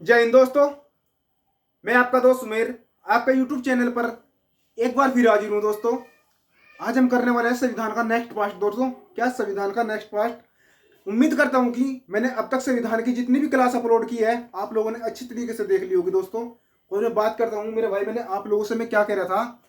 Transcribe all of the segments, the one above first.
जय हिंद दोस्तों। मैं आपका दोस्त सुमेर आपका यूट्यूब चैनल पर एक बार फिर हाजिर हूं दोस्तों। आज हम करने वाले हैं संविधान का नेक्स्ट पार्ट दोस्तों। क्या संविधान का नेक्स्ट पार्ट। उम्मीद करता हूं कि मैंने अब तक संविधान की जितनी भी क्लास अपलोड की है आप लोगों ने अच्छी तरीके से देख ली होगी दोस्तों। और मैं बात करता हूं मेरे भाई, मैंने आप लोगों से मैं क्या कह रहा था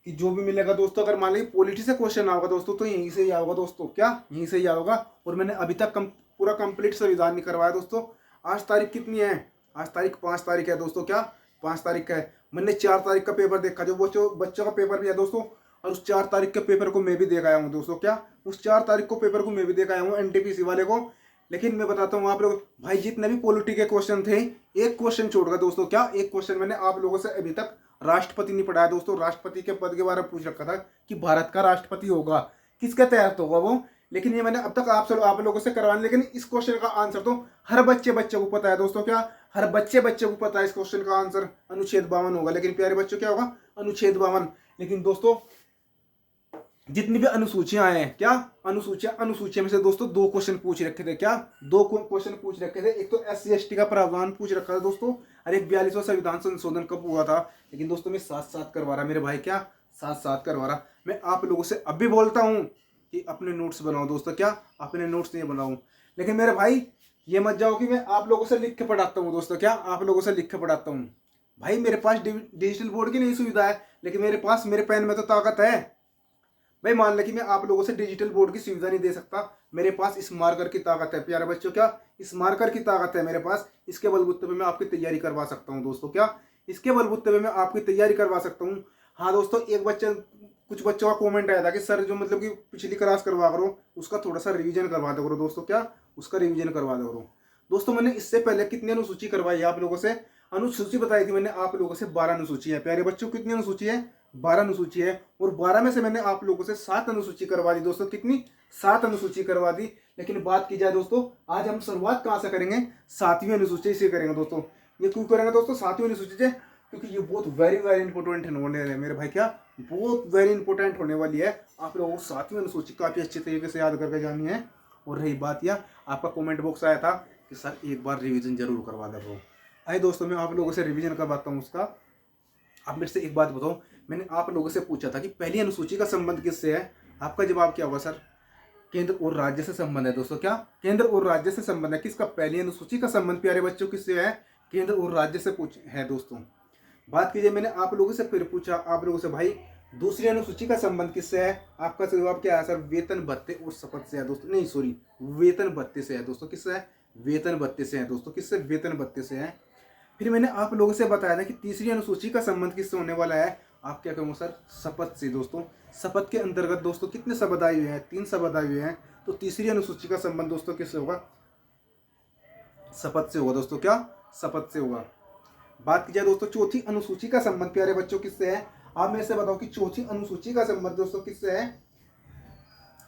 कि जो भी मिलेगा दोस्तों, अगर मान लीजिए पॉलिटी से क्वेश्चन आओगा दोस्तों तो यहीं से ही आओगा दोस्तों। क्या यहीं से ही आओगा। और मैंने अभी तक पूरा कंप्लीट संविधान नहीं करवाया दोस्तों। आज तारीख कितनी है? आज तारीख 5 तारीख है दोस्तों। क्या 5 तारीख का है? मैंने 4 तारीख का पेपर देखा, जो बच्चों बच्चों का पेपर भी है दोस्तों। और उस 4 तारीख के पेपर को मैं भी देख आया हूँ दोस्तों। क्या उस 4 तारीख को पेपर को मैं भी देख आया हूँ, एनटीपीसी वाले को। लेकिन मैं बताता हूँ आप लोग भाई, जितने भी पॉलिटी के क्वेश्चन थे, एक क्वेश्चन छोड़ गया दोस्तों। क्या एक क्वेश्चन मैंने आप लोगों से अभी तक राष्ट्रपति नहीं पढ़ाया दोस्तों। राष्ट्रपति के पद के बारे में पूछ रखा था कि भारत का राष्ट्रपति होगा, किसके तहत होगा वो। लेकिन ये मैंने अब तक आप लोगों से करवाने, लेकिन इस क्वेश्चन का आंसर तो हर बच्चे को पता है दोस्तों। क्या हर बच्चे को पता है इस क्वेश्चन का आंसर अनुच्छेद 52 होगा। लेकिन प्यारे बच्चों क्या होगा? अनुच्छेद 52। लेकिन दोस्तों जितनी भी अनुसूचियां हैं, क्या अनुसूचिया में से दोस्तों दो क्वेश्चन पूछ रखे थे। क्या दो क्वेश्चन पूछ रखे थे? एक तो SC/ST का प्रावधान पूछ रखा था दोस्तों, और एक 42वां संविधान संशोधन कब हुआ था। लेकिन दोस्तों मैं साथ साथ करवा रहा मेरे भाई। क्या साथ साथ करवा रहा। मैं आप लोगों से अब भी बोलता हूँ कि अपने नोट्स बनाओ दोस्तों। क्या अपने नोट्स नहीं बनाऊं। लेकिन मेरे भाई ये मत जाओ कि मैं आप लोगों से लिख के पढ़ाता हूँ दोस्तों। क्या आप लोगों से लिख के पढ़ाता हूँ भाई। मेरे पास डिजिटल बोर्ड की नहीं सुविधा है, लेकिन मेरे पास मेरे पेन में तो ताकत है भाई। मान ले कि मैं आप लोगों से डिजिटल बोर्ड की सुविधा नहीं दे सकता, मेरे पास इस मार्कर की ताकत है प्यारे बच्चों। क्या इस मार्कर की ताकत है मेरे पास। इसके बलबूते पे मैं आपकी तैयारी करवा सकता हूँ दोस्तों। क्या इसके बलबूते पे मैं आपकी तैयारी करवा सकता हूँ। हाँ दोस्तों, कुछ बच्चों का कमेंट आया था कि सर जो मतलब कि पिछली क्लास करवा करो उसका थोड़ा सा रिवीजन करवा दो करो दोस्तों। क्या उसका रिवीजन करवा दो करो दोस्तों। मैंने इससे पहले कितनी अनुसूची करवाई है आप लोगों से? अनुसूची बताई थी मैंने आप लोगों से 12 अनुसूची है प्यारे बच्चों। कितनी अनुसूची है? 12 अनुसूची है। और 12 में से मैंने आप लोगों से 7 अनुसूची करवा दी दोस्तों। कितनी? 7 अनुसूची करवा दी। लेकिन बात की जाए दोस्तों, आज हम शुरुआत कहां से करेंगे? 7वीं अनुसूची से करेंगे दोस्तों। ये क्यों करेंगे दोस्तों 7वीं अनुसूची से? क्योंकि ये बहुत वेरी वेरी इंपॉर्टेंट होने वाली है मेरे भाई। क्या बहुत वेरी इंपॉर्टेंट होने वाली है। आप लोगों को 7वीं अनुसूची काफी अच्छे तरीके से याद करके जानी है। और रही बात यह, आपका कमेंट बॉक्स आया था कि सर एक बार रिवीजन जरूर करवा दो। आइए दोस्तों मैं आप लोगों से रिवीजन करवाता हूँ उसका। आप मेरे से एक बात बताओ, मैंने आप लोगों से पूछा था कि पहली अनुसूची का संबंध किससे है? आपका जवाब क्या होगा? सर केंद्र और राज्य से संबंध है दोस्तों। क्या केंद्र और राज्य से संबंध है। किसका? पहली अनुसूची का संबंध प्यारे बच्चों किससे है? केंद्र और राज्य से पूछ है दोस्तों। बात कीजिए, मैंने आप लोगों से फिर पूछा आप लोगों से भाई दूसरी अनुसूची का संबंध किससे है? आपका जवाब क्या है? सर वेतन भत्ते और शपथ से है दोस्तों। नहीं सॉरी, वेतन भत्ते से है दोस्तों। किससे है? वेतन भत्ते से है दोस्तों। किससे? वेतन भत्ते से है। फिर मैंने आप लोगों से बताया था कि तीसरी अनुसूची का संबंध किससे होने वाला है? आप क्या कहोगे सर? शपथ से दोस्तों। शपथ के अंतर्गत दोस्तों कितने शब्द आए हुए हैं? 3 शब्द आए हुए हैं। तो तीसरी अनुसूची का संबंध दोस्तों किससे होगा? शपथ से होगा दोस्तों। क्या? शपथ से होगा। बात की जाए दोस्तों चौथी अनुसूची का संबंध प्यारे बच्चों किससे है? आप मेरे से बताओ कि चौथी अनुसूची का संबंध दोस्तों किससे है?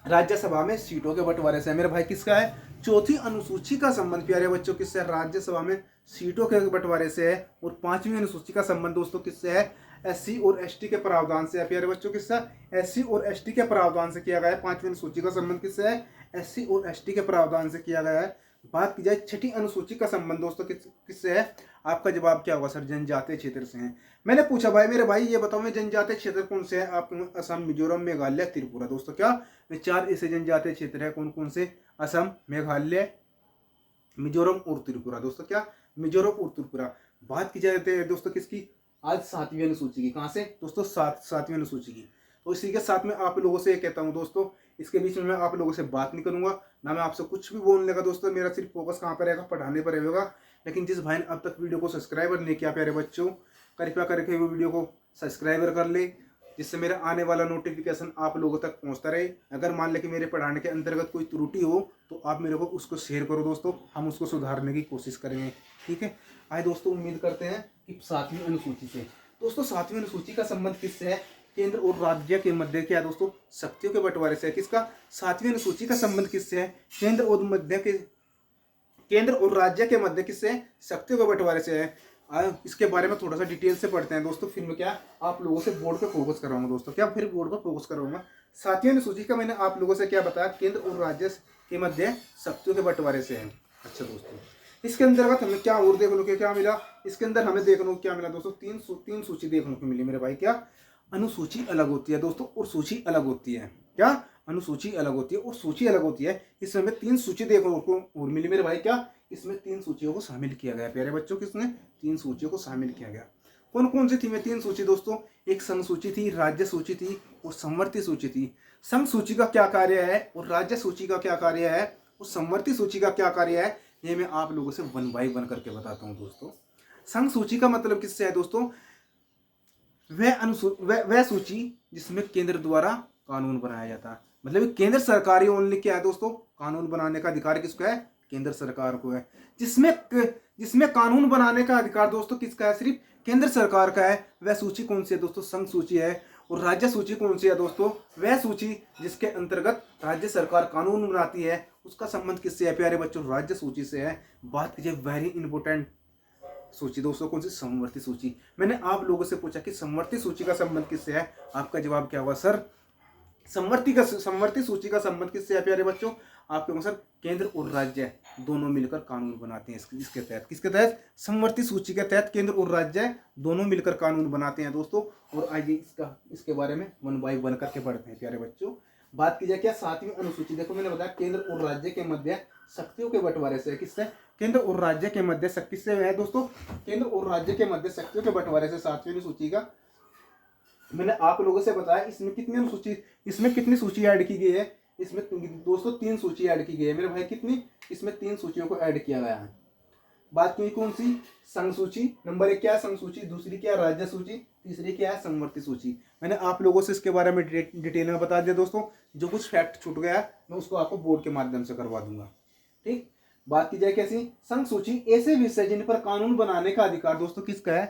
राज्यसभा में सीटों के बंटवारे से है मेरे भाई। किसका है? चौथी अनुसूची का संबंध प्यारे बच्चों किससे है? राज्यसभा में सीटों के बंटवारे से है। और 5वीं अनुसूची का संबंध दोस्तों किससे है? SC और ST के प्रावधान से है प्यारे बच्चों। किससे? SC और ST के प्रावधान से किया गया है। 5वीं अनुसूची का संबंध किससे है? SC और ST के प्रावधान से किया गया है। बात की जाए छठी अनुसूची का संबंध दोस्तों किससे है? आपका जवाब क्या होगा? सर जनजातीय क्षेत्र से है। मैंने पूछा भाई मेरे भाई ये बताओ मैं जनजातीय क्षेत्र कौन से है? आप असम, मिजोरम, मेघालय, त्रिपुरा दोस्तों। क्या वे 4 ऐसे जनजातीय क्षेत्र है? कौन कौन से? असम, मेघालय, मिजोरम और त्रिपुरा दोस्तों। क्या? मिजोरम और त्रिपुरा। बात की जाए दोस्तों किसकी? आज 7वीं अनुसूची की। कहां से दोस्तों? 7वीं अनुसूची की। तो इसी के साथ में आप लोगों से ये कहता हूं दोस्तों, इसके बीच में मैं आप लोगों से बात नहीं करूंगा, ना मैं आपसे कुछ भी बोलने का दोस्तों। मेरा सिर्फ फोकस कहां पर रहेगा? पढ़ाने पर रहेगा। लेकिन जिस भाई ने अब तक वीडियो को सब्सक्राइबर नहीं किया प्यारे बच्चों, कृपया करके वो वीडियो को सब्सक्राइबर कर ले, जिससे मेरा आने वाला नोटिफिकेशन आप लोगों तक पहुंचता रहे। अगर मान ले कि मेरे पढ़ाने के अंतर्गत कोई त्रुटि हो तो आप मेरे को उसको शेयर करो दोस्तों, हम उसको सुधारने की कोशिश करेंगे। ठीक है। आइए दोस्तों उम्मीद करते हैं कि 7वीं अनुसूची से दोस्तों 7वीं अनुसूची का संबंध किससे है? केंद्र और राज्य के मध्य क्या है दोस्तों? शक्तियों के बंटवारे से है। किसका? 7वीं अनुसूची का संबंध किससे है? केंद्र और राज्य के मध्य किससे है? शक्तियों के बंटवारे से है। इसके बारे में थोड़ा सा डिटेल से पढ़ते हैं दोस्तों। फिर मैं क्या आप लोगों से बोर्ड पे फोकस कराऊंगा दोस्तों। क्या फिर बोर्ड पर फोकस कराऊंगा। 7वीं अनुसूची का मैंने आप लोगों से क्या बताया? केंद्र और राज्य के मध्य शक्तियों के बंटवारे से है। अच्छा दोस्तों इसके अंतर्गत हमें क्या और देखने को क्या मिला, इसके अंदर हमें देखने को क्या मिला दोस्तों, तीन सूची देखने को मिली मेरे भाई। क्या अनुसूची अलग होती है दोस्तों और सूची अलग होती है। क्या अनुसूची अलग होती है और सूची अलग होती है। इसमें हमें 3 सूची देखने को और मिली मेरे भाई। क्या इसमें 3 सूचियों को शामिल किया गया प्यारे बच्चों, किसने 3 सूचियों को शामिल किया गया। कौन कौन सी थी वे 3 सूची दोस्तों, एक संघ सूची थी, राज्य सूची थी और संवर्ती सूची थी। संघ सूची का क्या कार्य है और राज्य सूची का क्या कार्य है और संवर्ती सूची का क्या कार्य है, ये मैं आप लोगों से 1 बाय 1 करके बताता हूं दोस्तों। संघ सूची का मतलब किससे है दोस्तों, वह सूची जिसमें केंद्र द्वारा कानून बनाया जाता है। मतलब केंद्र सरकारी ओनली क्या है दोस्तों, कानून बनाने का अधिकार किसको है, केंद्र सरकार को है। जिसमें कानून बनाने का अधिकार दोस्तों किसका है, सिर्फ केंद्र सरकार का है। वह सूची कौन सी है दोस्तों, संघ सूची है। और राज्य सूची कौन सी है दोस्तों, वह सूची जिसके अंतर्गत राज्य सरकार कानून बनाती है। उसका संबंध किससे है प्यारे बच्चों, राज्य सूची से है। बात कीजिए वेरी इंपॉर्टेंट सूची दोस्तों, कौन सी, समवर्ती सूची। मैंने आप लोगों से पूछा कि समवर्ती सूची का संबंध किससे है, आपका जवाब क्या हुआ सर, समवर्ती सूची का संबंध किससे है प्यारे बच्चों, आपके सर केंद्र और राज्य दोनों मिलकर कानून बनाते हैं। इसके तहत, किसके तहत, समवर्ती सूची के तहत केंद्र और राज्य दोनों मिलकर कानून बनाते हैं दोस्तों। और आइए इसके बारे में 1 बाय 1 करके पढ़ते हैं प्यारे बच्चों। बात की जाए क्या 7वीं अनुसूची, देखो मैंने बताया केंद्र और राज्य के मध्य शक्तियों के बंटवारे से, किससे, केंद्र और राज्य के मध्य किससे है दोस्तों, केंद्र और राज्य के मध्य शक्तियों के बंटवारे से 7वीं अनुसूची का मैंने आप लोगों से बताया। इसमें कितनी सूची ऐड की गई है, इसमें दोस्तों 3 सूची ऐड की गई है मेरे भाई। कितनी, इसमें 3 सूचियों को ऐड किया गया है। बात की कौन सी, संघ सूची, नंबर 1 क्या है संघ सूची, दूसरी क्या है राज्य सूची, तीसरी क्या है संवर्ती सूची। मैंने आप लोगों से इसके बारे में डिटेल में बता दिया दोस्तों। जो कुछ फैक्ट छूट गया मैं उसको आपको बोर्ड के माध्यम से करवा दूंगा, ठीक। बात की जाए कैसी, संघ सूची ऐसे विषय जिन पर कानून बनाने का अधिकार दोस्तों किसका है,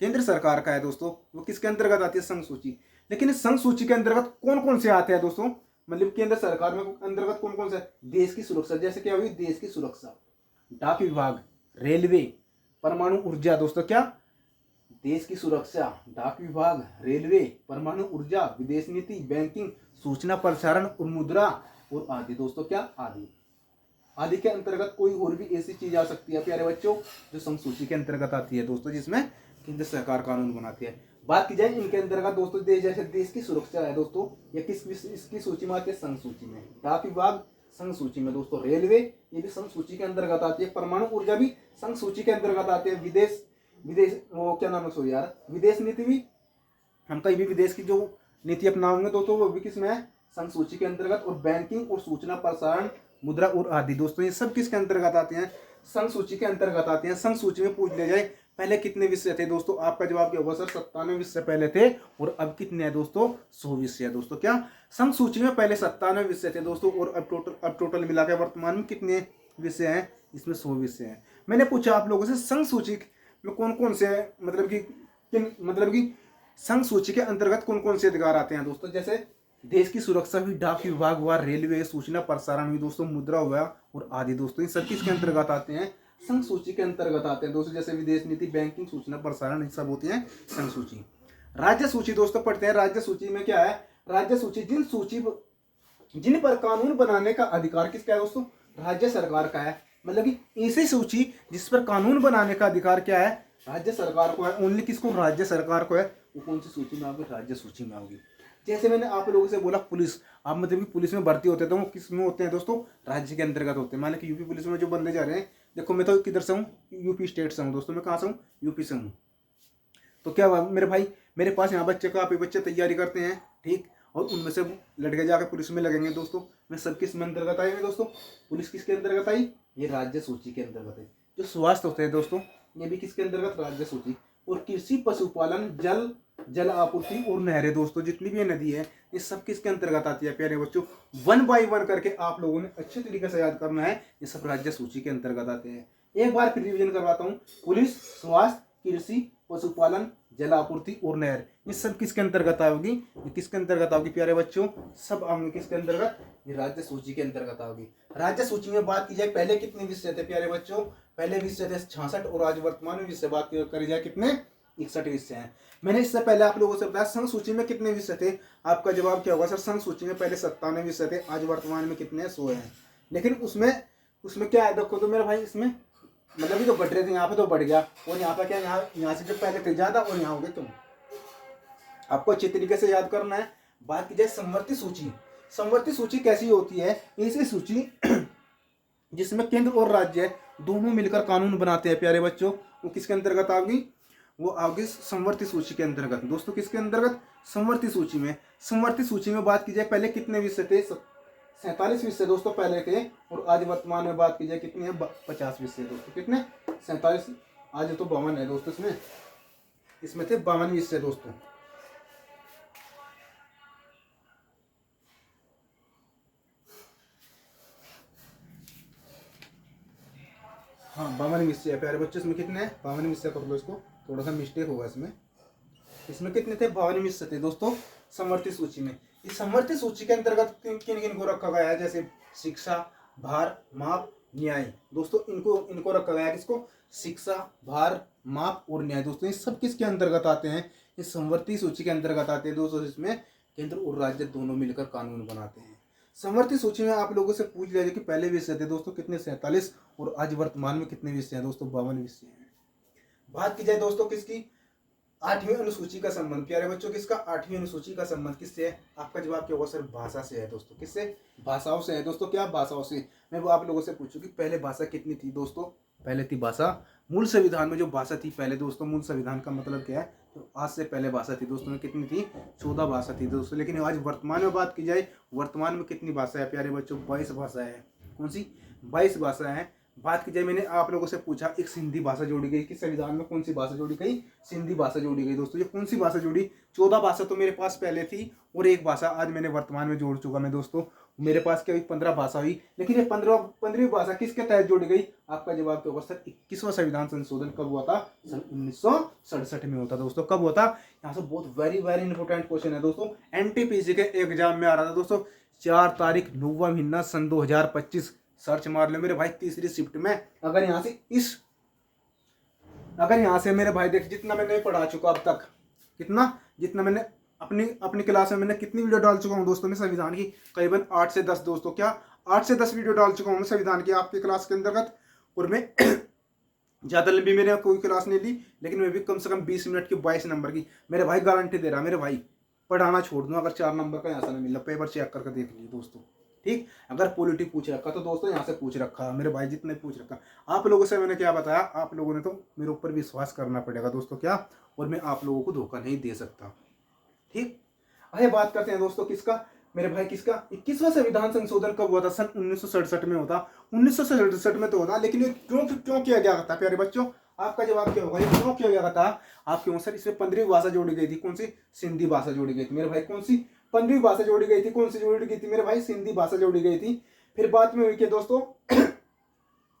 केंद्र सरकार का है दोस्तों। वो किसके अंतर्गत आती है, संघ सूची। लेकिन इस संघ सूची के अंतर्गत कौन कौन से आते हैं दोस्तों, मतलब केंद्र सरकार में अंतर्गत कौन कौन से, देश की सुरक्षा, जैसे क्या हुई देश की सुरक्षा, डाक विभाग, रेलवे, परमाणु ऊर्जा दोस्तों। क्या, देश की सुरक्षा, डाक विभाग, रेलवे, परमाणु ऊर्जा, विदेश नीति, बैंकिंग, सूचना प्रसारण और मुद्रा और आदि दोस्तों। क्या, आदि के अंतर्गत कोई और भी ऐसी चीज आ सकती है प्यारे बच्चों जो संघ सूची के अंतर्गत आती है दोस्तों, जिसमें केंद्र सरकार कानून बनाती है। बात की जाए इनके अंतर्गत दोस्तों, जैसे देश की सुरक्षा है दोस्तों, या इसकी सूची में आती है संघ सूची में, डाक विभाग संघ सूची में दोस्तों, रेलवे ये भी संघ सूची के अंतर्गत आती है, परमाणु ऊर्जा भी संघ सूची के अंतर्गत आती है, विदेश वो क्या नाम है सो यार, विदेश नीति भी, हम कहीं भी विदेश की जो नीति अपनाओगे दोस्तों वो भी किसमें है, संघ सूची के अंतर्गत। और बैंकिंग और सूचना प्रसारण, मुद्रा और आदि दोस्तों, ये सब किसके अंतर्गत आते हैं, संघ सूची के अंतर्गत आते हैं। संघ सूची में पूछ ले जाए पहले कितने विषय थे दोस्तों, आपका जवाब क्या होगा सर, 97 विषय पहले थे और अब कितने हैं दोस्तों, 100 विषय है दोस्तों। क्या, संघ सूची में पहले 97 विषय थे दोस्तों और अब टोटल मिलाकर वर्तमान में कितने विषय हैं, इसमें 100 विषय हैं। मैंने पूछा आप लोगों से संघ सूची में कौन कौन से, मतलब कि संघ सूची के अंतर्गत कौन कौन से अधिकार आते हैं दोस्तों, जैसे देश की सुरक्षा हुई, डाक विभाग हुआ, रेलवे, सूचना प्रसारण हुई दोस्तों, मुद्रा हुआ और आदि दोस्तों, इन सब किसके अंतर्गत आते हैं, संघ सूची के अंतर्गत आते हैं दोस्तों। जैसे विदेश नीति, बैंकिंग, सूचना प्रसारण, ये सब होती है संघ सूची। राज्य सूची दोस्तों पढ़ते हैं। राज्य सूची में क्या है, राज्य सूची जिन पर कानून बनाने का अधिकार किसका है दोस्तों, राज्य सरकार का है। मतलब कि ऐसी सूची जिस पर कानून बनाने का अधिकार क्या है, राज्य सरकार को है, ओनली किसको, राज्य सरकार को है। वो कौन सी सूची में आओगी, राज्य सूची में आओगी। जैसे मैंने आप लोगों से बोला पुलिस, आप मतलब कि पुलिस में भर्ती होते हैं तो वो किस में होते हैं दोस्तों, राज्य के अंतर्गत होते हैं। मान लो कि यूपी पुलिस में जो बंदे जा रहे हैं, देखो मैं तो किधर से हूँ, यूपी स्टेट से हूँ दोस्तों, मैं कहाँ से हूँ, यूपी से हूँ। तो क्या हुआ मेरे भाई, मेरे पास यहाँ बच्चे काफ़ी बच्चे तैयारी करते हैं, ठीक, और उनमें से लड़के जाकर पुलिस में लगेंगे दोस्तों। मैं सब किस में अंतर्गत आएंगे दोस्तों, पुलिस किसके अंतर्गत आई, ये राज्य सूची के अंतर्गत है। जो स्वास्थ्य होते हैं दोस्तों, ये भी किसके अंतर्गत, राज्य सूची। और कृषि, पशुपालन, जल आपूर्ति और नहरें दोस्तों, जितनी भी नदी है ये सब किसके अंतर्गत आती है प्यारे बच्चों। 1 बाय 1 करके आप लोगों ने अच्छे तरीके से याद करना है, ये सब राज्य सूची के अंतर्गत आते हैं। एक बार फिर रिवीजन करवाता हूँ, पुलिस, स्वास्थ्य, कृषि, पशुपालन, जल आपूर्ति और नहर, ये सब किसके अंतर्गत आओगी, ये किसके अंतर्गत आओगी प्यारे बच्चों, सब आओगे किसके अंतर्गत, ये राज्य सूची के अंतर्गत आओगी। राज्य सूची में बात की जाए पहले कितने विषय थे प्यारे बच्चों, पहले विषय थे 66 और आज वर्तमान में विषय बात करी जाए कितने, 61 विषय हैं। मैंने इससे पहले आप लोगों से बताया संघ सूची में कितने विषय थे, आपका जवाब क्या होगा सर, संघ सूची में पहले 97 विषय थे, आज वर्तमान में कितने, 100 हैं। लेकिन उसमें उसमें क्या है देखो तो मेरे भाई, इसमें मतलब ये तो बढ़ रहे थे, यहाँ पे तो बढ़ गया, और यहाँ पे क्या, यहाँ से जो पहले थे ज्यादा और यहाँ हो गए कम। आपको अच्छी तरीके से याद करना है। बात की जाए समवर्ती सूची, समवर्ती सूची कैसी होती है? ऐसी सूची जिसमें केंद्र और राज्य दोनों मिलकर कानून बनाते हैं प्यारे बच्चों, वो किसके अंतर्गत आगी? वो आगे समवर्ती सूची के अंतर्गत। दोस्तों किसके अंतर्गत? समवर्ती सूची में। समवर्ती सूची में बात की जाए पहले कितने विषय थे? 47 विषय दोस्तों पहले थे, और आज वर्तमान में बात की जाए कितनी है? 50 विषय दोस्तों। कितने? 47, आज तो 52 है दोस्तों। इसमें थे 52 विषय दोस्तों। हाँ 52 विषय है प्यारे बच्चों। इसमें कितने हैं? 52 विषय कर लो इसको, थोड़ा सा मिस्टेक होगा इसमें। इसमें कितने थे? 52 विषय थे दोस्तों समवर्ती सूची में। इस समवर्ती सूची के अंतर्गत किन किन को रखा गया है? जैसे शिक्षा, भार, माप, न्याय। दोस्तों इनको रखा गया है। किसको? शिक्षा, भार, माप और न्याय। दोस्तों ये सब किसके अंतर्गत आते हैं? इस समवर्ती सूची के अंतर्गत आते हैं दोस्तों। इसमें केंद्र और राज्य दोनों मिलकर कानून बनाते हैं। समवर्ती सूची में आप लोगों से पूछ लिया जाए कि पहले विषय थे दोस्तों कितने? 47, और आज वर्तमान में कितने विषय हैं दोस्तों? 52 विषय हैं। बात की जाए दोस्तों किसकी? 8वीं अनुसूची का संबंध प्यारे बच्चों। किसका? 8वीं अनुसूची का संबंध किससे है? आपका जवाब क्या होगा सर? भाषा से है दोस्तों। किससे? भाषाओं से है दोस्तों। क्या? भाषाओं से। मैं वो आप लोगों से पूछूं कि पहले भाषा कितनी थी दोस्तों? पहले थी भाषा, मूल संविधान में जो भाषा थी पहले दोस्तों, मूल संविधान का मतलब क्या है? तो आज से पहले भाषा थी दोस्तों में कितनी थी? 14 भाषा थी दोस्तों। लेकिन आज वर्तमान में बात की जाए, वर्तमान में कितनी भाषा है प्यारे बच्चों? 22 भाषा है। कौन सी? 22 भाषा है। बात की जाए, मैंने आप लोगों से पूछा एक सिंधी भाषा जोड़ी गई कि संविधान में कौन सी भाषा जोड़ी गई? सिंधी भाषा जोड़ी गई दोस्तों। ये कौन सी भाषा जोड़ी? 14 भाषा तो मेरे पास पहले थी, और एक भाषा आज मैंने वर्तमान में जोड़ चुका मैं दोस्तों। मेरे पास क्या हुई? 15 भाषा हुई। लेकिन ये 15वीं भाषा किसके तहत जोड़ी गई? आपका जवाब क्या होगा सर? 21वां संविधान संशोधन कब हुआ था? सन 1967 में होता दोस्तों। कब हुआ था? यहाँ से बहुत वेरी वेरी इंपॉर्टेंट क्वेश्चन है दोस्तों, एनटीपीसी के एग्जाम में आ रहा था दोस्तों। 4 तारीख 9वां महीना सन 2025। सर्च मार लो मेरे भाई, तीसरी शिफ्ट में। अगर यहाँ से मेरे भाई देख, जितना मैंने पढ़ा चुका अब तक, जितना मैंने अपनी क्लास में मैंने कितनी वीडियो डाल चुका हूँ दोस्तों मैं संविधान की? करीबन 8 से 10 दोस्तों। क्या? 8 से 10 वीडियो डाल चुका हूँ मैं संविधान की आपकी क्लास के अंतर्गत। और मैं ज्यादा लंबी मैंने कोई क्लास नहीं ली, लेकिन मैं भी कम से कम 20 मिनट की 22 नंबर की मेरे भाई गारंटी दे रहा मेरे भाई। पढ़ाना छोड़ दूँ अगर 4 नंबर का यहाँ से नहीं मिला। पेपर चेक करके देख लीजिए दोस्तों। ठीक, अगर पॉलिटी पूछ रखा तो दोस्तों यहाँ से पूछ रखा मेरे भाई, जितने पूछ रखा। आप लोगों से मैंने क्या बताया? आप लोगों ने तो मेरे ऊपर विश्वास करना पड़ेगा दोस्तों। क्या? और मैं आप लोगों को धोखा नहीं दे सकता। ठीक, आइए बात करते हैं दोस्तों किसका मेरे भाई? किसका? 21वां संविधान संशोधन कब हुआ था? सन 1967 में होता। 1967 में तो होता, लेकिन ये क्यों किया गया था प्यारे बच्चों? आपका जवाब क्या होगा? ये क्यों किया गया था? आप क्यों सर? इसमें 15वीं भाषा जोड़ी गई थी। कौन सी? सिंधी भाषा जोड़ी गई थी मेरे भाई। कौन सी? 15वीं भाषा जोड़ी गई थी। कौन सी जोड़ी गई थी मेरे भाई? सिंधी भाषा जोड़ी गई थी। फिर बाद में हुई कि दोस्तों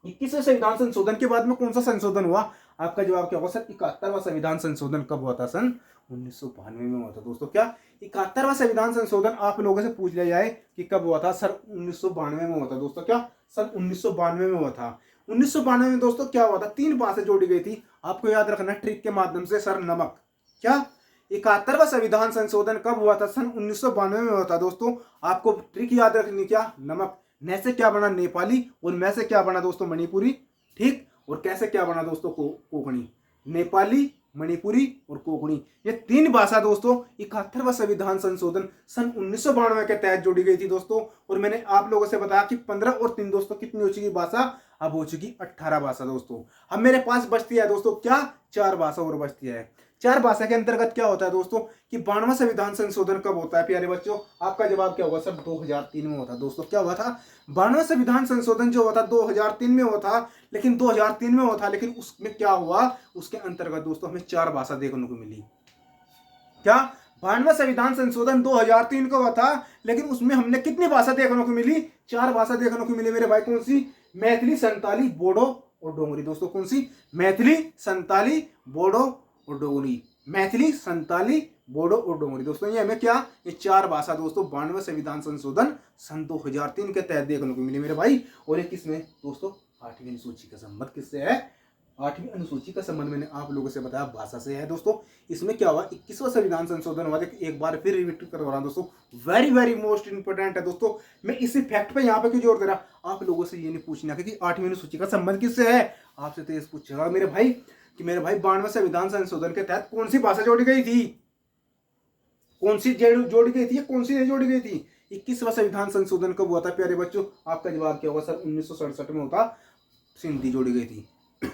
21वें संविधान संशोधन के बाद में कौन सा संशोधन हुआ? आपका जवाब क्या होगा सर? 71वां संविधान संशोधन कब हुआ था? सन 1992 में हुआ था दोस्तों। क्या? 71वां संविधान संशोधन आप लोगों से पूछ लिया जाए कि कब हुआ था? सर 1992 में हुआ था दोस्तों। क्या? सन 1992 में हुआ था। 1992 में दोस्तों क्या हुआ था? 3 भाषा जोड़ी गई थी। आपको याद रखना ट्रिक के माध्यम से। सर नमक। क्या? 71वां संविधान संशोधन कब हुआ था? सन 1992 में हुआ था दोस्तों। आपको ट्रिक याद रखनी, क्या? नमक। न से क्या बना? नेपाली, और मैं से क्या बना दोस्तों? मणिपुरी। ठीक, और कैसे क्या बना दोस्तों? कोंकणी। नेपाली, मणिपुरी और कोंकणी, ये 3 भाषा दोस्तों 71वां संविधान संशोधन सन 1992 के तहत जोड़ी गई थी दोस्तों। और मैंने आप लोगों से बताया कि 15 और 3 दोस्तों कितनी हो चुकी भाषा? अब हो चुकी 18 भाषा दोस्तों। अब मेरे पास बचती है दोस्तों क्या? 4 भाषा और बचती है। 4 भाषा के अंतर्गत क्या होता है दोस्तों कि 92वां संविधान संशोधन कब होता है प्यारे बच्चों? आपका जवाब क्या होगा सर? 2003 में होता है दोस्तों। क्या हुआ था? 92वां संविधान संशोधन जो हुआ था 2003 में हुआ था। लेकिन 2003 में हुआ था, लेकिन उसमें क्या हुआ? उसके अंतर्गत दोस्तों हमें 4 भाषा देखने को मिली। क्या? 92वां संविधान संशोधन 2003 को हुआ था, लेकिन उसमें हमने कितनी भाषा देखने को मिली? 4 भाषा देखने को मिली मेरे भाई। कौन सी? मैथिली, संताली, बोडो और डोगरी दोस्तों। कौन सी? मैथिली, संताली, बोडो और डोगरी। मैथिली, संताली, बोडो और डोगरी दोस्तों। ये हमें क्या? ये 4 भाषा दोस्तों 92वें संविधान संशोधन सन 2003 के तहत देखने को मिली मेरे भाई। और ये किसमें दोस्तों? 8वीं सूची का संबंध किससे है? 8वीं अनुसूची का संबंध मैंने आप लोगों से बताया भाषा से है दोस्तों। इसमें क्या हुआ, 21वां संविधान संशोधन हुआ। एक बार फिर रिपीट करवा रहा हूं दोस्तों, वेरी वेरी मोस्ट इंपोर्टेंट है दोस्तों। मैं इसी फैक्ट पे यहाँ पे क्यों जोर दे रहा, आप लोगों से ये नहीं पूछना कि 8वीं अनुसूची का संबंध किससे है। आपसे तो ये पूछेगा मेरे भाई कि मेरे भाई 92वें संविधान संशोधन के तहत कौन सी भाषा जोड़ी गई थी, कौन सी जोड़ी गई थी, कौन सी नहीं जोड़ी गई थी। 21वां संविधान संशोधन कब हुआ था प्यारे बच्चों, आपका जवाब क्या होगा सर, 1967 में होता, सिंधी जोड़ी गई थी।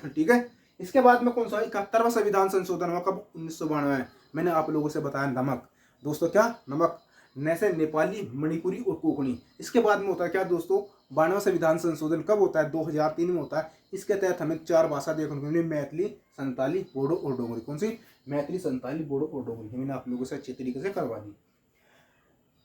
ठीक है, इसके बाद में कौन सा 71वां संविधान संशोधन हुआ कब, 1992 में। मैंने आप लोगों से बताया नमक दोस्तों, क्या नमक, जैसे नेपाली, मणिपुरी और कोंकणी। इसके बाद में होता है क्या दोस्तों, 92वां संविधान संशोधन कब होता है, 2003 में होता है। इसके तहत हमें 4 भाषा देखने को मिली, मैथिली, संताली, बोडो और डोगरी। कौन सी, मैथिली, संताली, बोडो और डोगरी। मैंने आप लोगों से अच्छे तरीके से करवा दी।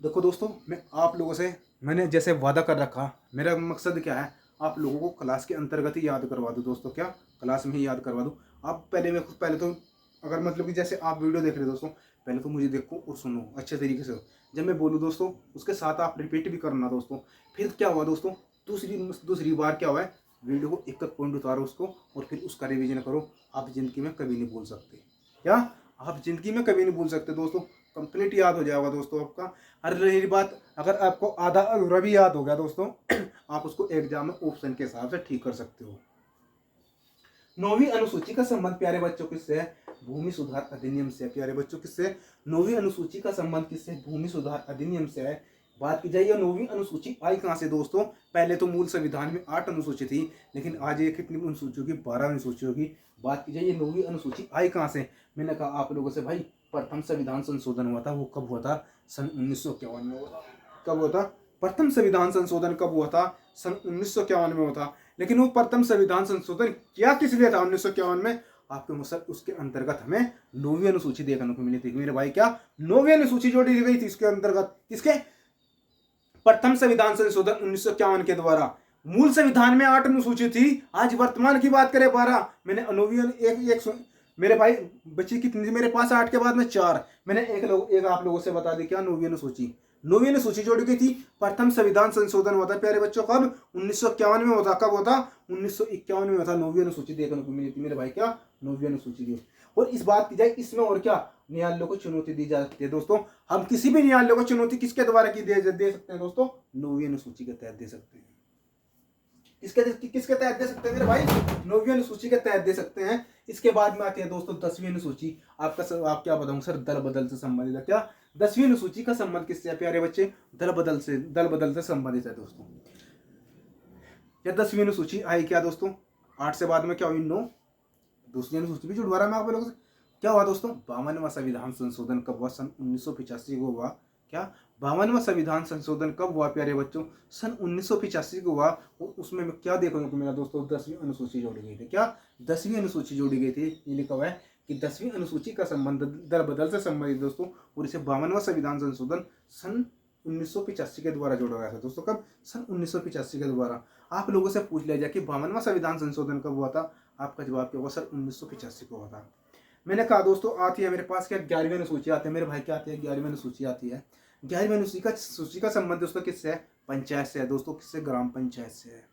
देखो दोस्तों, मैं आप लोगों से मैंने जैसे वादा कर रखा, मेरा मकसद क्या है, आप लोगों को क्लास के अंतर्गत ही याद करवा दूँ दोस्तों, क्या क्लास में ही याद करवा दूँ। आप पहले तो अगर मतलब कि जैसे आप वीडियो देख रहे हो दोस्तों, पहले तो मुझे देखो और सुनो अच्छे तरीके से। जब मैं बोलूँ दोस्तों, उसके साथ आप रिपीट भी करना दोस्तों। फिर क्या हुआ दोस्तों, दूसरी बार क्या हुआ है, वीडियो को एक पॉइंट उतारो उसको और फिर उसका रिविजन करो। आप जिंदगी में कभी नहीं भूल सकते, क्या आप जिंदगी में कभी नहीं भूल सकते दोस्तों, कंप्लीट याद हो जाएगा दोस्तों आपका। और रही बात, अगर आपको आधा अधूरा भी याद हो गया दोस्तों, आप उसको एग्जाम में ऑप्शन के हिसाब से ठीक कर सकते हो। 9वीं अनुसूची का संबंध प्यारे बच्चों किससे है, भूमि सुधार अधिनियम से। प्यारे बच्चों किससे, 9वीं अनुसूची का संबंध किससे, भूमि सुधार अधिनियम से है। बात की जाए 9वीं अनुसूची आई कहाँ से दोस्तों, पहले तो मूल संविधान में 8 अनुसूची थी, लेकिन आज ये कितनी अनुसूची होगी, 12 अनुसूची होगी। बात की जाए ये 9वीं अनुसूची आई कहाँ से, मैंने कहा आप लोगों से भाई प्रथम संविधान संशोधन हुआ था, वो कब हुआ था, सन 1951 में हुआ था। कब हुआ था, प्रथम संविधान संशोधन कब हुआ था, सन 1951 में हुआ था। लेकिन वो प्रथम संविधान संशोधन क्या किस लिए था 1951 में, आपके मुसर उसके अंतर्गत हमें 9वीं अनुसूची देखने को मिली थी मेरे भाई। क्या 9वीं अनुसूची जोड़ी गई थी इसके अंतर्गत, किसके, प्रथम संविधान संशोधन 1951 के द्वारा। मूल संविधान में 8 अनुसूची थी, आज वर्तमान की बात करें 12। मैंने 9वीं एक मेरे भाई बच्ची कितनी थी मेरे पास, 8 के बाद में 4। मैंने एक आप लोगों से बता दी, क्या 9वीं अनुसूची, 9वीं अनुसूची जोड़ी गई थी। प्रथम संविधान संशोधन हुआ था प्यारे बच्चों कब, 1951 में होता। कब होता, 1951 में होता। 9वीं अनुसूची देखने को मिली थी मेरे भाई, क्या 9वीं अनुसूची थी। और इस बात की जाए, इसमें और क्या न्यायालयों को चुनौती दी जा सकती है दोस्तों, हम किसी भी न्यायालय को चुनौती किसके द्वारा की दे सकते हैं दोस्तों, 9वीं अनुसूची के तहत दे सकते हैं। किसके तहत दे सकते हैं मेरे भाई, 9वीं अनुसूची के तहत दे सकते हैं। इसके बाद में आती है दोस्तों 10वीं अनुसूची। आप क्या बताऊं सर, दल बदल से संबंधित है। क्या 10वीं अनुसूची का संबंध किससे है प्यारे बच्चे, दल बदल से संबंधित है दोस्तों। या 10वीं अनुसूची आई क्या दोस्तों, 8 से बाद में क्या हुई 9, दूसरी अनुसूची भी जुड़वा रहा मैं आप लोगों से। क्या हुआ दोस्तों, 52वां संविधान संशोधन कब हुआ, सन 1985 को हुआ। क्या 52वां संविधान संशोधन कब हुआ प्यारे बच्चों, सन 1985 को हुआ। और उसमें क्या देखने को मिला दोस्तों, 10वीं अनुसूची जोड़ी गई थी। क्या 10वीं अनुसूची जोड़ी गई थी, ये लिखा हुआ है कि 10वीं अनुसूची का संबंध दल बदल से संबंधित दोस्तों। और इसे 52वां संविधान संशोधन सन 1985 के द्वारा जोड़ा गया था दोस्तों। कब, सन 1985 के द्वारा। आप लोगों से पूछ लिया जाए कि 52वां संविधान संशोधन कब हुआ था, आपका जवाब क्या होगा, सर 1985 को हुआ था। मैंने कहा दोस्तों आती है मेरे पास क्या 11वीं अनुसूची आती है मेरे भाई, क्या आती है 11वीं अनुसूची आती है। 11वीं अनुसूची का संबंध दोस्तों किससे है, पंचायत से है दोस्तों। किससे, ग्राम पंचायत से है।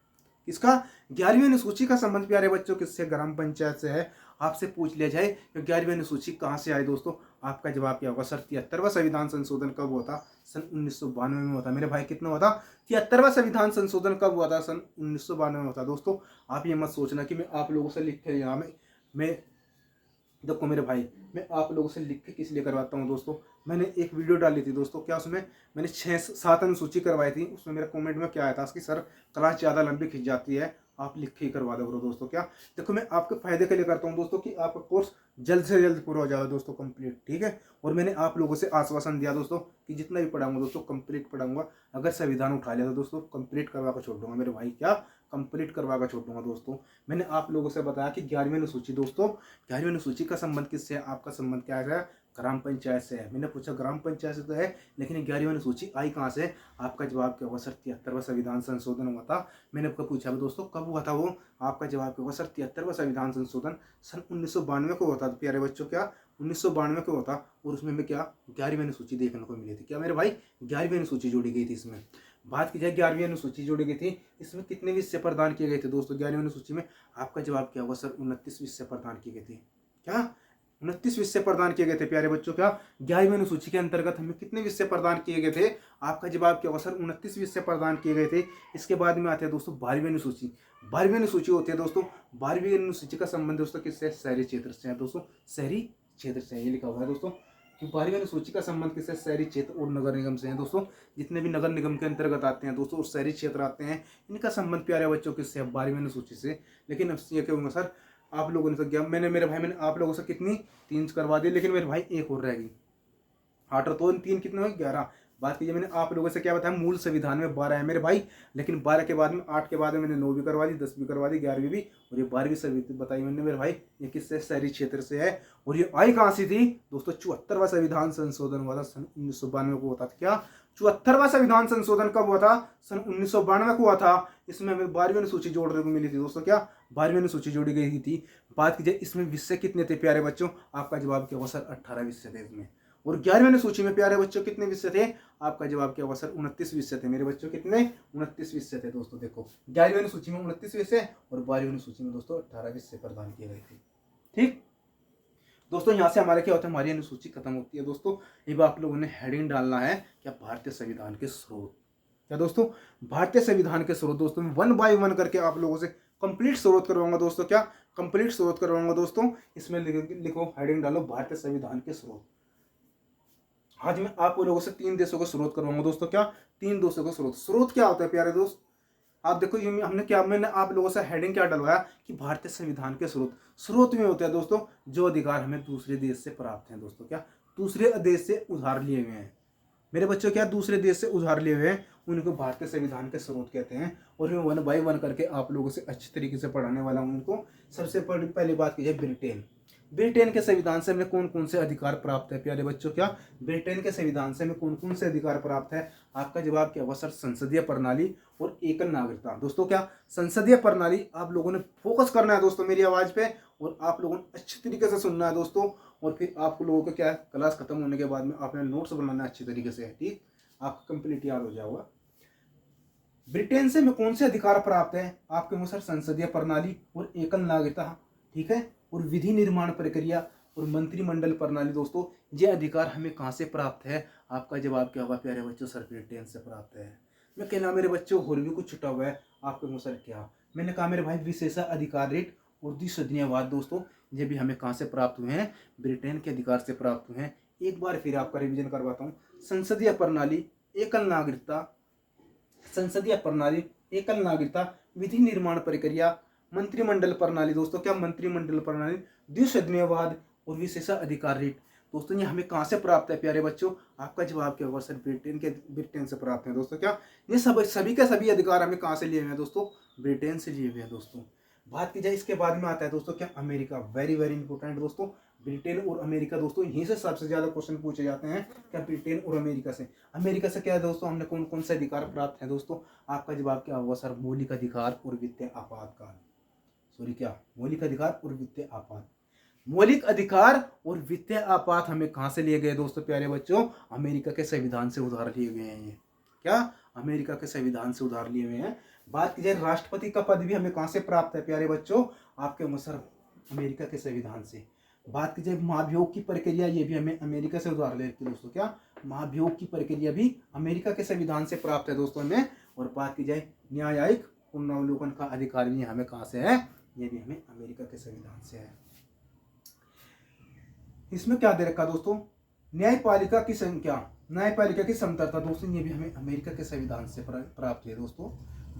किसका, 11वीं अनुसूची का संबंध प्यारे बच्चों किससे, ग्राम पंचायत से है। आपसे पूछ लिया जाए कि 11वीं अनुसूची कहाँ से आई दोस्तों, आपका जवाब क्या होगा, सर 73वां संविधान संशोधन कब हुआ था, सन 1992 में हुआ था मेरे भाई। कितना हुआ था, 73वां संविधान संशोधन कब हुआ था, सन 1992 में हुआ था दोस्तों। आप ये मत सोचना कि मैं आप लोगों से लिख के यहाँ मैं देखो मेरे भाई, मैं आप लोगों से लिख के किस लिए करवाता हूँ दोस्तों। मैंने एक वीडियो डाली थी दोस्तों, क्या उसमें मैंने 6-7 अनुसूची करवाई थी। उसमें मेरा कमेंट में क्या आया था कि सर क्लास ज़्यादा लंबी खिंच जाती है, आप लिख के ही करवा दो करो दोस्तों। क्या देखो, मैं आपके फायदे के लिए करता हूँ दोस्तों कि आपका कोर्स जल्द से जल्द पूरा हो जाएगा दोस्तों, कंप्लीट। ठीक है, और मैंने आप लोगों से आश्वासन दिया दोस्तों कि जितना भी पढ़ाऊंगा दोस्तों कंप्लीट पढ़ाऊंगा। अगर संविधान उठा लिया तो दोस्तों कंप्लीट करवा कर छोड़ दूंगा मेरे भाई। क्या कंप्लीट करवा कर छोड़ दूंगा दोस्तों। मैंने आप लोगों से बताया कि 11वीं अनुसूची दोस्तों, 11वीं अनुसूची का संबंध किससे है, आपका संबंध क्या है, ग्राम पंचायत से है। मैंने पूछा ग्राम पंचायत से तो है, लेकिन 11वीं अनुसूची आई कहाँ से, आपका जवाब क्या होगा, सर 73वां संविधान संशोधन हुआ था। मैंने आपको पूछा दोस्तों कब हुआ था वो, आपका जवाब क्या होगा, सर 73वां संविधान संशोधन सन 1992 को होता। प्यारे बच्चों क्या 1992 को होता। और उसमें क्या 11वीं अनुसूची देखने को मिली थी। क्या मेरे भाई 11वीं अनुसूची जोड़ी गई थी इसमें। बात की जाए 11वीं अनुसूची जोड़ी गई थी, इसमें कितने विषय प्रदान किए गए थे दोस्तों? 11वीं अनुसूची में आपका जवाब क्या होगा सर? 29 विषय प्रदान किए गए थे। क्या 29 विषय प्रदान किए गए थे प्यारे बच्चों? क्या 11वीं अनुसूची के अंतर्गत हमें कितने विषय प्रदान किए गए थे? आपका जवाब क्या होगा सर? 29 विषय प्रदान किए गए थे। इसके बाद में आते हैं दोस्तों 12वीं अनुसूची। 12वीं अनुसूची होती है दोस्तों, 12वीं अनुसूची का संबंध दोस्तों किससे? शहरी क्षेत्र से है दोस्तों, शहरी क्षेत्र से, ये लिखा हुआ है दोस्तों कि 12वीं अनुसूची का संबंध किससे? शहरी क्षेत्र और नगर निगम से है दोस्तों। जितने भी नगर निगम के अंतर्गत आते हैं दोस्तों और शहरी क्षेत्र आते हैं, इनका संबंध प्यारे बच्चों किससे? 12वीं अनुसूची से। लेकिन अब ये कहूँगा सर, आप लोगों ने तो क्या, मैंने आप लोगों से कितनी 3 करवा दी, लेकिन मेरे भाई एक और रहेगी। 8 और 2 3 कितने हुए? 11। बात कीजिए, मैंने आप लोगों से क्या बताया? मूल संविधान में 12 है मेरे भाई, लेकिन 12 के बाद में 8 के बाद में मैंने 9 भी करवा दी, 10 भी करवा दी, 11वीं भी, और ये 12वीं संविधान बताई मैंने मेरे भाई। ये किससे? शहरी क्षेत्र से है। और ये आई कहाँ से थी दोस्तों? 74वां संविधान संशोधन हुआ था सन 1992 को होता था। क्या 74वां संविधान संशोधन कब हुआ था? सन 1992 को हुआ था। इसमें हमें 12वीं अनुसूची जोड़ने को मिली थी दोस्तों। क्या 12वीं अनुसूची जोड़ी गई थी। बात कीजिए इसमें विषय कितने थे प्यारे बच्चों? आपका जवाब क्या होगा सर? 18 विषय थे इसमें। और 11वीं अनुसूची में प्यारे बच्चों कितने विषय थे? आपका जवाब क्या होगा सर? 29 विषय थे मेरे बच्चों। कितने? 29 विषय थे दोस्तों। देखो 11वीं अनुसूची में 29 विषय और 12वीं अनुसूची में दोस्तों 18 विषय प्रदान किए गए थे। ठीक दोस्तों, यहाँ से हमारे क्या होता है? हमारी अनुसूची खत्म होती है दोस्तों। अब आप लोगों ने हेडिंग डालना है क्या? भारतीय संविधान के स्रोत। क्या दोस्तों? भारतीय संविधान के स्रोत दोस्तों मैं 1 बाय 1 करके आप लोगों से कंप्लीट स्रोत करवाऊंगा दोस्तों। क्या कंप्लीट स्रोत करवाऊंगा दोस्तों? इसमें लिखो, हेडिंग डालो भारतीय संविधान के स्रोत। आज मैं आप लोगों से 3 देशों का स्रोत करवाऊंगा दोस्तों। क्या 3 देशों का स्रोत? स्रोत क्या होता है प्यारे दोस्त? आप देखो हमने क्या, मैंने आप लोगों से हेडिंग क्या डलवाया कि भारतीय संविधान के स्रोत। स्रोत में होते हैं दोस्तों जो अधिकार हमें दूसरे देश से प्राप्त हैं दोस्तों। क्या दूसरे देश से उधार लिए हुए हैं मेरे बच्चों? क्या दूसरे देश से उधार लिए हुए हैं, उनको भारतीय संविधान के स्रोत कहते हैं। और मैं 1 बाय 1 करके आप लोगों से अच्छी तरीके से पढ़ाने वाला हूँ उनको। सबसे पहली बात की जाए ब्रिटेन। ब्रिटेन के संविधान से हमें कौन कौन से अधिकार प्राप्त है प्यारे बच्चों? क्या ब्रिटेन के संविधान से हमें कौन कौन से अधिकार प्राप्त है? आपका जवाब क्या होगा सर? संसदीय प्रणाली और एकल नागरिकता। दोस्तों क्या संसदीय प्रणाली, आप लोगों ने फोकस करना है दोस्तों मेरी आवाज पे, और आप लोगों ने अच्छी तरीके से सुनना है दोस्तों। और फिर आप लोगों को क्या, क्लास खत्म होने के बाद में आपने नोट्स बनाना है अच्छी तरीके से। ठीक, आपका कंप्लीट याद हो जाएगा। ब्रिटेन से हमें कौन से अधिकार प्राप्त है? आपके अनुसार संसदीय प्रणाली और एकल नागरिकता, ठीक है, और विधि निर्माण प्रक्रिया और मंत्रिमंडल प्रणाली। दोस्तों ये अधिकार हमें कहाँ से प्राप्त है? आपका जवाब क्या होगा प्यारे बच्चों? सर ब्रिटेन से प्राप्त है। मैं कहना मेरे बच्चों और भी कुछ छुटा हुआ है आपके अनुसार? क्या मैंने कहा मेरे भाई? विशेषाधिकार रेट और द्विसदनीयवाद दोस्तों, ये भी हमें कहाँ से प्राप्त हुए हैं? ब्रिटेन के अधिकार से प्राप्त हुए हैं। एक बार फिर आपका रिवीजन करवाता हूँ। संसदीय प्रणाली, एकल नागरिकता, संसदीय प्रणाली, एकल नागरिकता, विधि निर्माण प्रक्रिया, मंत्रिमंडल प्रणाली। दोस्तों क्या मंत्रिमंडल प्रणाली, द्विसदनीयवाद और विशेषाधिकार रेट। दोस्तों ये हमें कहाँ से प्राप्त है प्यारे बच्चों? आपका जवाब क्या होगा सर? ब्रिटेन से प्राप्त है दोस्तों। क्या ये सभी के सभी अधिकार हमें कहाँ से लिए हुए हैं दोस्तों? ब्रिटेन से लिए हुए हैं दोस्तों। बात की जाए इसके बाद में आता है दोस्तों क्या? अमेरिका। वेरी वेरी इंपॉर्टेंट दोस्तों, ब्रिटेन और अमेरिका दोस्तों, यहीं से सबसे ज्यादा क्वेश्चन पूछे जाते हैं। क्या ब्रिटेन और अमेरिका से? अमेरिका से क्या है दोस्तों? हमने कौन कौन से अधिकार प्राप्त है दोस्तों? आपका जवाब क्या होगा सर? मौलिक अधिकार और वित्तीय आपातकाल। सॉरी, क्या मौलिक अधिकार और वित्तीय आपात। मौलिक अधिकार और वित्तीय आपात हमें कहां से लिए गए दोस्तों प्यारे बच्चों? अमेरिका के संविधान से उधार लिए गए हैं ये। क्या अमेरिका के संविधान से उधार लिए हुए हैं। बात की जाए राष्ट्रपति का पद भी हमें कहां से प्राप्त है प्यारे बच्चों? आपके अनुसार अमेरिका के संविधान से। बात की जाए महाभियोग की प्रक्रिया, ये भी हमें अमेरिका से उधार ले रखी है दोस्तों। क्या महाभियोग की प्रक्रिया भी अमेरिका के संविधान से प्राप्त है दोस्तों हमें। और बात की जाए न्यायिक पुनरावलोकन का अधिकार भी हमें कहां से है? ये भी हमें अमेरिका के संविधान से है। इसमें क्या दे रखा दोस्तों? न्यायपालिका की संख्या, न्यायपालिका की समतलता दोस्तों, ये भी हमें अमेरिका के संविधान से प्राप्त है दोस्तों।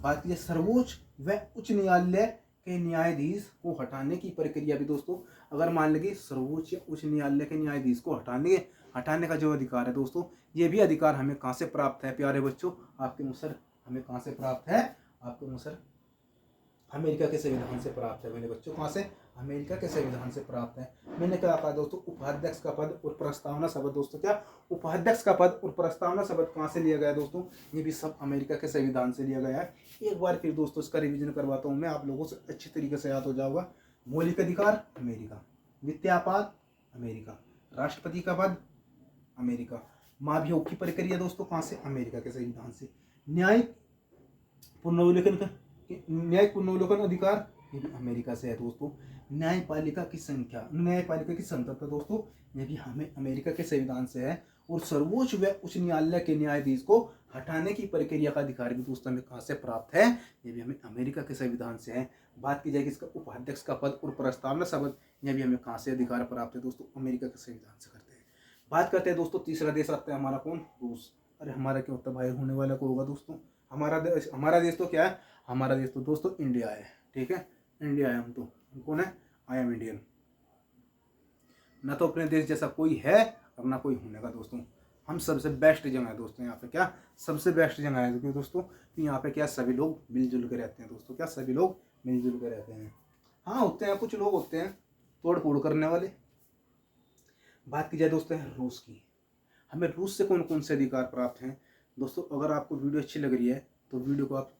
बात की सर्वोच्च व उच्च न्यायालय के न्यायाधीश को हटाने की प्रक्रिया भी दोस्तों, अगर मान लेंगे सर्वोच्च या उच्च न्यायालय के न्यायाधीश को हटाने का जो अधिकार है दोस्तों, ये भी अधिकार हमें कहाँ से प्राप्त है प्यारे बच्चों? आपके अनुसार हमें कहाँ से प्राप्त है? आपके अनुसार अमेरिका के संविधान से प्राप्त है मेरे बच्चों। कहाँ से? अमेरिका के संविधान से प्राप्त है। मैंने क्या कहा दोस्तों? उपाध्यक्ष का पद और प्रस्तावना शब्द दोस्तों। क्या उपाध्यक्ष का पद और प्रस्तावना शब्द कहाँ से लिया गया दोस्तों? ये भी सब अमेरिका के संविधान से लिया गया है। एक बार फिर दोस्तों इसका रिवीजन करवाता हूँ मैं, आप लोगों से अच्छी तरीके से याद हो जाऊंगा। मौलिक अधिकार अमेरिका, वित्तीय आपात अमेरिका, राष्ट्रपति का पद अमेरिका, महाभियोग की प्रक्रिया दोस्तों कहाँ से? अमेरिका के संविधान से। न्यायिक पुनर्विलोकन अधिकार, ये भी अमेरिका से है दोस्तों। न्यायपालिका की संतता दोस्तों, ये भी हमें अमेरिका के संविधान से है। और सर्वोच्च व उच्च न्यायालय के न्यायाधीश को हटाने की प्रक्रिया का अधिकार भी दोस्तों हमें कहाँ से प्राप्त है, ये भी हमें अमेरिका के संविधान से है। बात की जाएगी इसका उपाध्यक्ष का पद और प्रस्तावना शब्द, यह भी हमें कहाँ से अधिकार प्राप्त है दोस्तों, अमेरिका के संविधान से करते हैं। बात करते हैं दोस्तों, तीसरा देश आता है हमारा कौन, रूस। अरे हमारा क्या होता है भाई, होने वाला को होगा दोस्तों। हमारा देश तो क्या है, हमारा देश तो दोस्तों इंडिया है। ठीक है, इंडिया है हम तो, कौन है, आई एम इंडियन। ना तो अपने देश जैसा कोई है और ना कोई होने का दोस्तों। हम सबसे बेस्ट जगह है दोस्तों, यहाँ पे क्या सबसे बेस्ट जगह है क्योंकि दोस्तों कि यहाँ पे क्या सभी लोग मिलजुल के रहते हैं दोस्तों, क्या सभी लोग मिलजुल के रहते हैं। हाँ होते हैं, कुछ लोग होते हैं तोड़ फोड़ करने वाले। बात की जाए दोस्तों रूस की, हमें रूस से कौन कौन से अधिकार प्राप्त हैं दोस्तों। अगर आपको वीडियो अच्छी लग रही है तो वीडियो को आप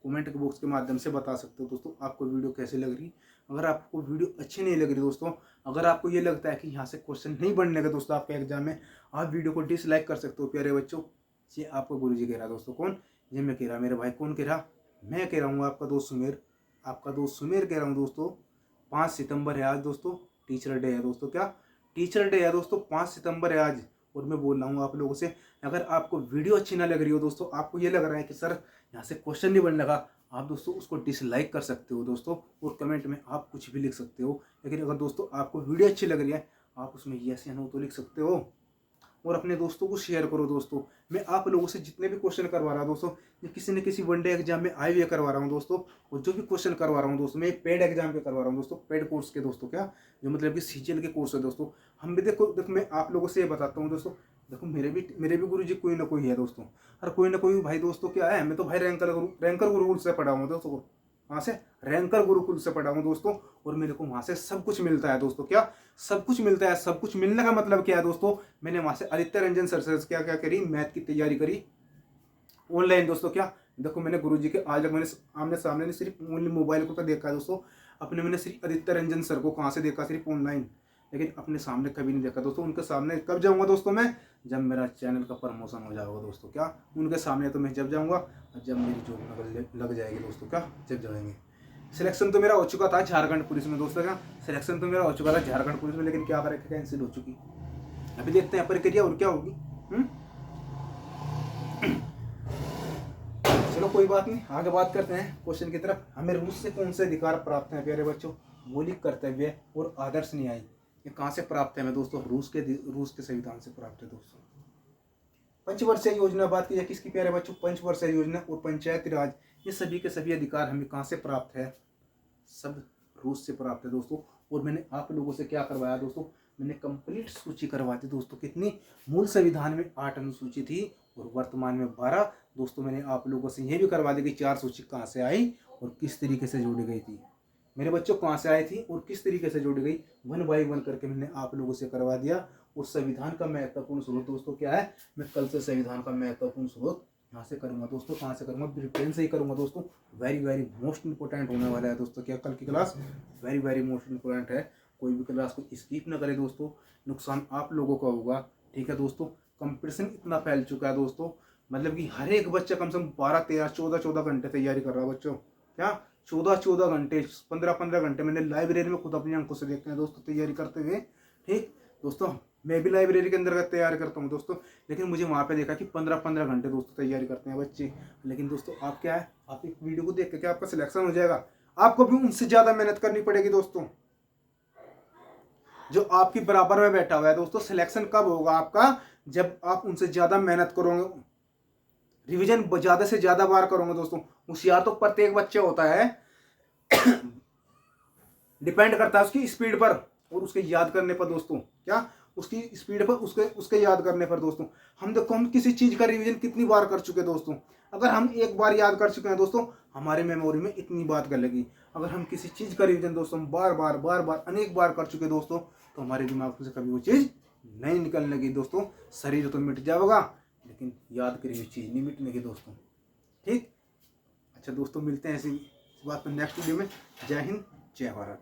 कमेंट के बॉक्स के माध्यम से बता सकते हो दोस्तों, आपको वीडियो कैसे लग रही। अगर आपको वीडियो अच्छी नहीं लग रही दोस्तों, अगर आपको ये लगता है कि यहाँ से क्वेश्चन नहीं बनने का दोस्तों आपके एग्जाम में, आप वीडियो को डिसलाइक कर सकते हो प्यारे बच्चों। ये आपको गुरुजी कह रहा दोस्तों, कौन, ये मैं कह रहा, मेरे भाई कौन कह रहा, मैं कह रहा हूँ आपका दोस्त सुमेर, आपका दोस्त सुमेर कह रहा हूँ दोस्तों। 5 सितंबर है आज दोस्तों, टीचर डे है दोस्तों, क्या टीचर डे है दोस्तों, 5 सितंबर है आज। और मैं बोल रहा हूँ आप लोगों से, अगर आपको वीडियो अच्छी ना लग रही हो दोस्तों, आपको ये लग रहा है कि सर यहाँ से क्वेश्चन नहीं बनने लगा, आप दोस्तों उसको डिसलाइक कर सकते हो दोस्तों, और कमेंट में आप कुछ भी लिख सकते हो। लेकिन अगर दोस्तों आपको वीडियो अच्छी लग रही है, आप उसमें यस या नो तो लिख सकते हो, और अपने दोस्तों को शेयर करो दोस्तों। मैं आप लोगों से जितने भी क्वेश्चन करवा रहा हूँ दोस्तों, ये किसी न किसी वनडे एग्जाम में आए हुए करवा रहा हूँ दोस्तों। और जो भी क्वेश्चन करवा रहा हूँ दोस्तों, मैं पेड एग्जाम पे करवा रहा हूँ दोस्तों, पेड कोर्स के दोस्तों, क्या जो मतलब कि सीजीएल के कोर्स है दोस्तों। हम भी देखो मैं आप लोगों से ये बताता हूँ दोस्तों, देखो मेरे भी गुरु जी कोई ना कोई है दोस्तों, और कोई ना कोई भाई दोस्तों क्या है, मैं तो भाई रैंकर गुरुकुल से पढ़ा हूँ दोस्तों, वहाँ से रैंकर गुरुकुल से पढ़ा हूँ दोस्तों। और मेरे को वहाँ से सब कुछ मिलता है दोस्तों, क्या सब कुछ मिलता है। सब कुछ मिलने का मतलब क्या है दोस्तों, मैंने वहाँ से आदित्य रंजन सर से क्या क्या करी, मैथ की तैयारी करी ऑनलाइन दोस्तों। क्या देखो मैंने गुरुजी के आज तक मैंने आमने सामने नहीं, सिर्फ ओनली मोबाइल को तो देखा है दोस्तों। अपने मैंने सिर्फ आदित्य रंजन सर को कहाँ से देखा, सिर्फ ऑनलाइन, लेकिन अपने सामने कभी नहीं देखा दोस्तों। उनके सामने कब जाऊँगा दोस्तों मैं, जब मेरा चैनल का प्रमोशन हो जाएगा दोस्तों। क्या उनके सामने तो मैं जब जाऊँगा जब मेरी जॉब लग जाएगी दोस्तों, क्या जब जाएंगे। सिलेक्शन तो मेरा हो चुका था झारखंड पुलिस में दोस्तों, क्या सिलेक्शन तो मेरा हो चुका था झारखंड पुलिस में, लेकिन क्या करें कैंसिल हो चुकी। अभी देखते हैं प्रक्रिया और क्या होगी। चलो कोई बात नहीं, आगे बात करते हैं क्वेश्चन की तरफ। हमें रूस से कौन से अधिकार प्राप्त हैं प्यारे बच्चों, मौलिक कर्तव्य और आदर्श न्याय, ये कहाँ से प्राप्त है हमें दोस्तों, रूस के संविधान से प्राप्त है दोस्तों। पंचवर्षीय योजना बात की जाए किसकी प्यारे बच्चों, पंचवर्षीय योजना और पंचायती राज, ये सभी के सभी अधिकार हमें कहाँ से प्राप्त है, सब रूस से प्राप्त है दोस्तों। और मैंने आप लोगों से क्या करवाया दोस्तों, मैंने कंप्लीट सूची करवाई थी दोस्तों। कितनी, मूल संविधान में 8 अनुसूची थी और वर्तमान में 12 दोस्तों। मैंने आप लोगों से ये भी करवा दी कि 4 सूची कहाँ से आई और किस तरीके से जोड़ी गई थी मेरे बच्चों, कहाँ से आई थी और किस तरीके से जोड़ी गई, 1 बाय 1 करके मैंने आप लोगों से करवा दिया। और संविधान का महत्वपूर्ण स्रोत दोस्तों क्या है, मैं कल से संविधान का महत्वपूर्ण स्रोत यहाँ से करूँगा दोस्तों। कहाँ से करूँगा, ब्रिटेन से ही करूँगा दोस्तों। वेरी वेरी मोस्ट इंपॉर्टेंट होने वाला है दोस्तों, क्या कल की class very very most important है। कोई भी क्लास को स्किप ना करे दोस्तों, नुकसान आप लोगों का होगा। ठीक है दोस्तों, कंपटीशन इतना फैल चुका है दोस्तों, मतलब कि हर एक बच्चा कम से कम 12, 13, 14 घंटे तैयारी कर रहा है बच्चों। क्या 14 घंटे, 15 घंटे मैंने लाइब्रेरी में खुद अपनी आंखों से देखते हैं दोस्तों तैयारी करते हुए। ठीक दोस्तों, मैं भी लाइब्रेरी के अंदर तैयारी करता हूँ दोस्तों, लेकिन मुझे वहाँ पे देखा कि 15 घंटे दोस्तों तैयारी करते हैं बच्चे। लेकिन दोस्तों आप क्या है, आप एक वीडियो को देख के क्या आपका सिलेक्शन हो जाएगा, आपको भी उनसे ज़्यादा मेहनत करनी पड़ेगी दोस्तों। जो आपकी बराबर में बैठा हुआ है दोस्तों, सिलेक्शन कब होगा आपका, जब आप उनसे ज़्यादा मेहनत करोगे, रिवीजन ज़्यादा से ज़्यादा बार करोगे दोस्तों। होशियार तो प्रत्येक बच्चा होता है, डिपेंड करता है उसकी स्पीड पर और उसके याद करने पर दोस्तों। क्या उसकी स्पीड पर, उसके याद करने पर दोस्तों। हम देखो हम किसी चीज़ का रिवीजन कितनी बार कर चुके हैं दोस्तों, अगर हम एक बार याद कर चुके हैं दोस्तों, हमारे मेमोरी में इतनी बात कर लगी। अगर हम किसी चीज़ का रिवीजन दोस्तों बार बार अनेक बार कर चुके दोस्तों, तो हमारे दिमाग से कभी वो चीज़ नहीं निकलने लगी दोस्तों। शरीर तो मिट जाएगा लेकिन याद करी हुई चीज़ नहीं मिटने की दोस्तों। ठीक, अच्छा दोस्तों मिलते हैं ऐसी बात पर नेक्स्ट वीडियो में। जय हिंद, जय भारत।